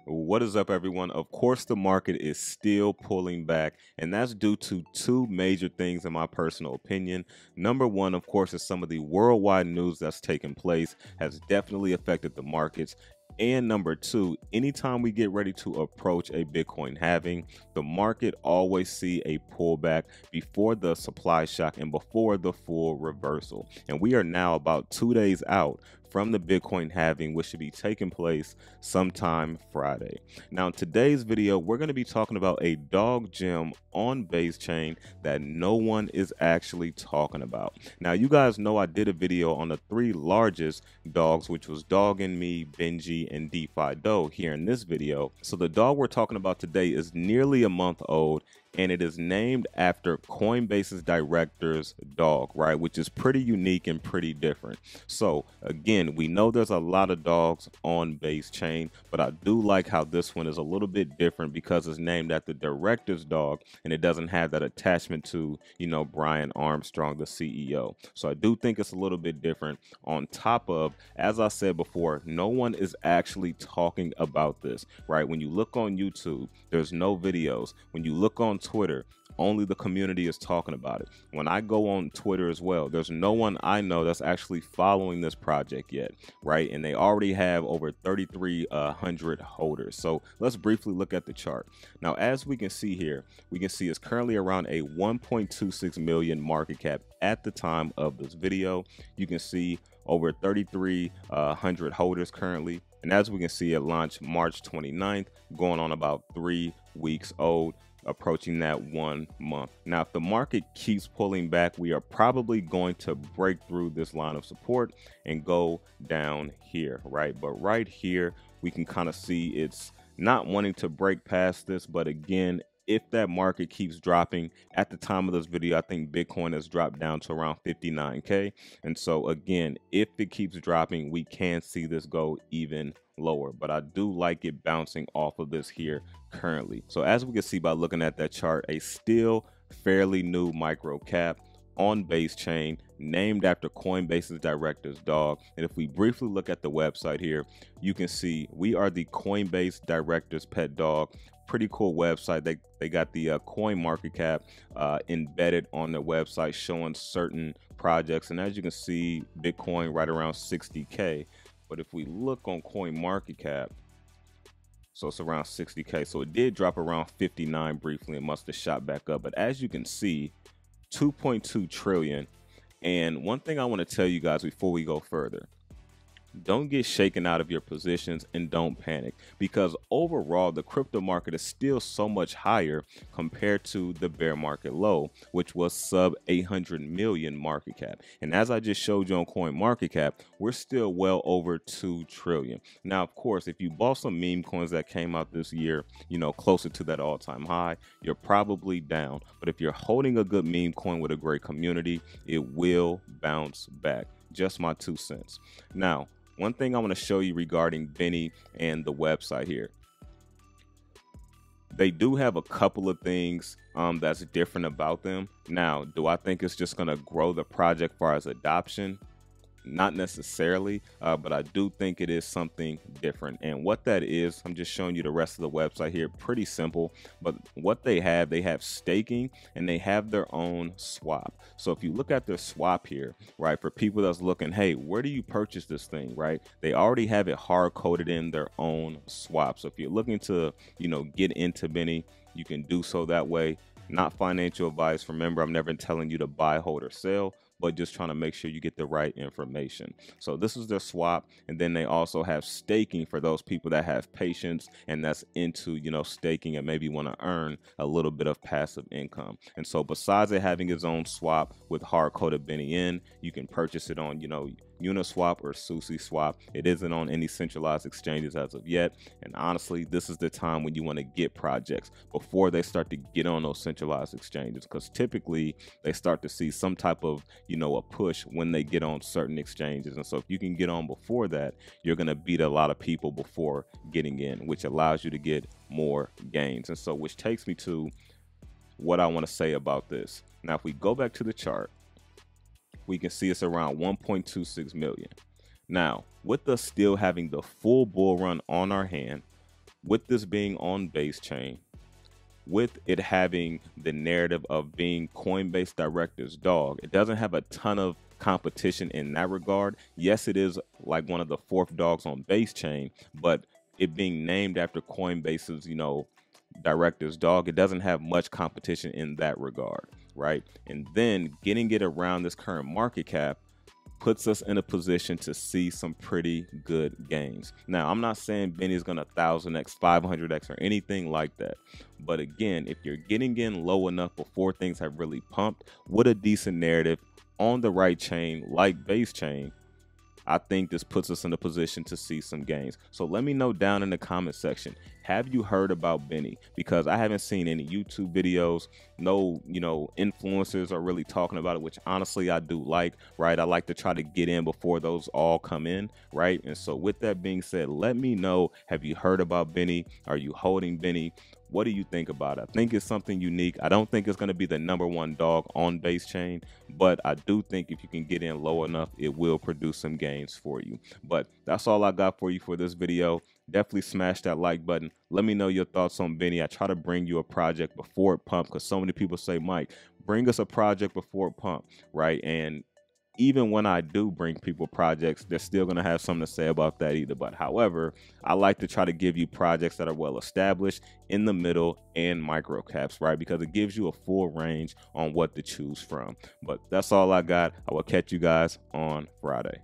What is up, everyone? Of course, the market is still pulling back, and that's due to two major things, in my personal opinion. Number one, of course, is some of the worldwide news that's taken place has definitely affected the markets. And number two, anytime we get ready to approach a Bitcoin halving, the market always see a pullback before the supply shock and before the full reversal. And we are now about 2 days out from the Bitcoin halving, which should be taking place sometime Friday. Now, in today's video, we're going to be talking about a dog gem on BaseChain that no one is actually talking about. Now, you guys know I did a video on the 3 largest dogs, which was 𝗙𝗏𝗏, BENI, and 𝗕𝗏𝗏𝗏 here in this video. So the dog we're talking about today is nearly a month old, and it is named after Coinbase's director's dog, right? Which is pretty unique and pretty different. So again, we know there's a lot of dogs on BaseChain, but I do like how this one is a little bit different because it's named after the director's dog and it doesn't have that attachment to, Brian Armstrong, the CEO. So I do think it's a little bit different. On top of, as I said before, no one is actually talking about this, right? When you look on YouTube, there's no videos. When you look on Twitter, only the community is talking about it. When I go on Twitter as well, there's no one I know that's actually following this project yet, right? And they already have over 3,300 holders. So let's briefly look at the chart. Now, as we can see here, we can see it's currently around a 1.26 million market cap at the time of this video. You can see over 3,300 holders currently. And as we can see, it launched March 29th, going on about 3 weeks old, approaching that 1 month. Now, if the market keeps pulling back, we are probably going to break through this line of support and go down here, right? But right here, we can kind of see it's not wanting to break past this. But again, if that market keeps dropping, at the time of this video, I think Bitcoin has dropped down to around 59K. And so again, if it keeps dropping, we can see this go even lower, but I do like it bouncing off of this here currently. So as we can see by looking at that chart, a still fairly new micro cap on BaseChain, named after Coinbase's director's dog. And if we briefly look at the website here, you can see we are the Coinbase director's pet dog. Pretty cool website. They got the coin market cap embedded on their website, showing certain projects. And as you can see, Bitcoin right around 60K. But if we look on coin market cap, so it's around 60K. So it did drop around 59 briefly and must have shot back up. But as you can see, 2.2 trillion. And one thing I want to tell you guys before we go further, don't get shaken out of your positions and don't panic, because overall the crypto market is still so much higher compared to the bear market low, which was sub 800 million market cap. And as I just showed you on coin market cap, we're still well over 2 trillion. Now, of course, if you bought some meme coins that came out this year, closer to that all-time high, you're probably down. But if you're holding a good meme coin with a great community, it will bounce back. Just my 2 cents. Now, one thing I want to show you regarding BENI and the website here. They do have a couple of things that's different about them. Now, do I think it's just going to grow the project as far as adoption? Not necessarily, but I do think it is something different. And what that is, I'm just showing you the rest of the website here. Pretty simple, but what they have staking and they have their own swap. So if you look at their swap here, right, for people that's looking, hey, where do you purchase this thing, right? They already have it hard coded in their own swap. So if you're looking to, get into BENI, you can do so that way. Not financial advice. Remember, I'm never telling you to buy, hold, or sell, but just trying to make sure you get the right information. So this is their swap. And then they also have staking for those people that have patience and that's into, staking and maybe want to earn a little bit of passive income. And so besides it having its own swap with hard-coded BENI in, you can purchase it on, Uniswap or SushiSwap. It isn't on any centralized exchanges as of yet. And honestly, this is the time when you want to get projects before they start to get on those centralized exchanges, because typically they start to see some type of, a push when they get on certain exchanges. And so if you can get on before that, you're going to beat a lot of people before getting in, which allows you to get more gains. And so which takes me to what I want to say about this. Now, if we go back to the chart, we can see it's around 1.26 million. Now, with us still having the full bull run on our hand, with this being on BaseChain, with it having the narrative of being Coinbase Director's dog, it doesn't have a ton of competition in that regard. Yes, it is like one of the fourth dogs on BaseChain, but it being named after Coinbase's, director's dog, it doesn't have much competition in that regard, right? And then getting it around this current market cap puts us in a position to see some pretty good gains. Now, I'm not saying BENI is going to 1000x, 500x, or anything like that. But again, if you're getting in low enough before things have really pumped with a decent narrative on the right chain like BaseChain, I think this puts us in a position to see some gains. So let me know down in the comment section, have you heard about BENI? Because I haven't seen any YouTube videos, no, influencers are really talking about it, which honestly I do like, right? I like to try to get in before those all come in, right? And so with that being said, let me know, have you heard about BENI? Are you holding BENI? What do you think about it? I think it's something unique. I don't think it's going to be the #1 dog on BaseChain, but I do think if you can get in low enough, it will produce some gains for you. But that's all I got for you for this video. Definitely smash that like button. Let me know your thoughts on BENI. I try to bring you a project before it pumps, because so many people say, Mike, bring us a project before it pumps, right? And even when I do bring people projects, they're still going to have something to say about that either. But however, I like to try to give you projects that are well established, in the middle, and micro caps, right? Because it gives you a full range on what to choose from. But that's all I got. I will catch you guys on Friday.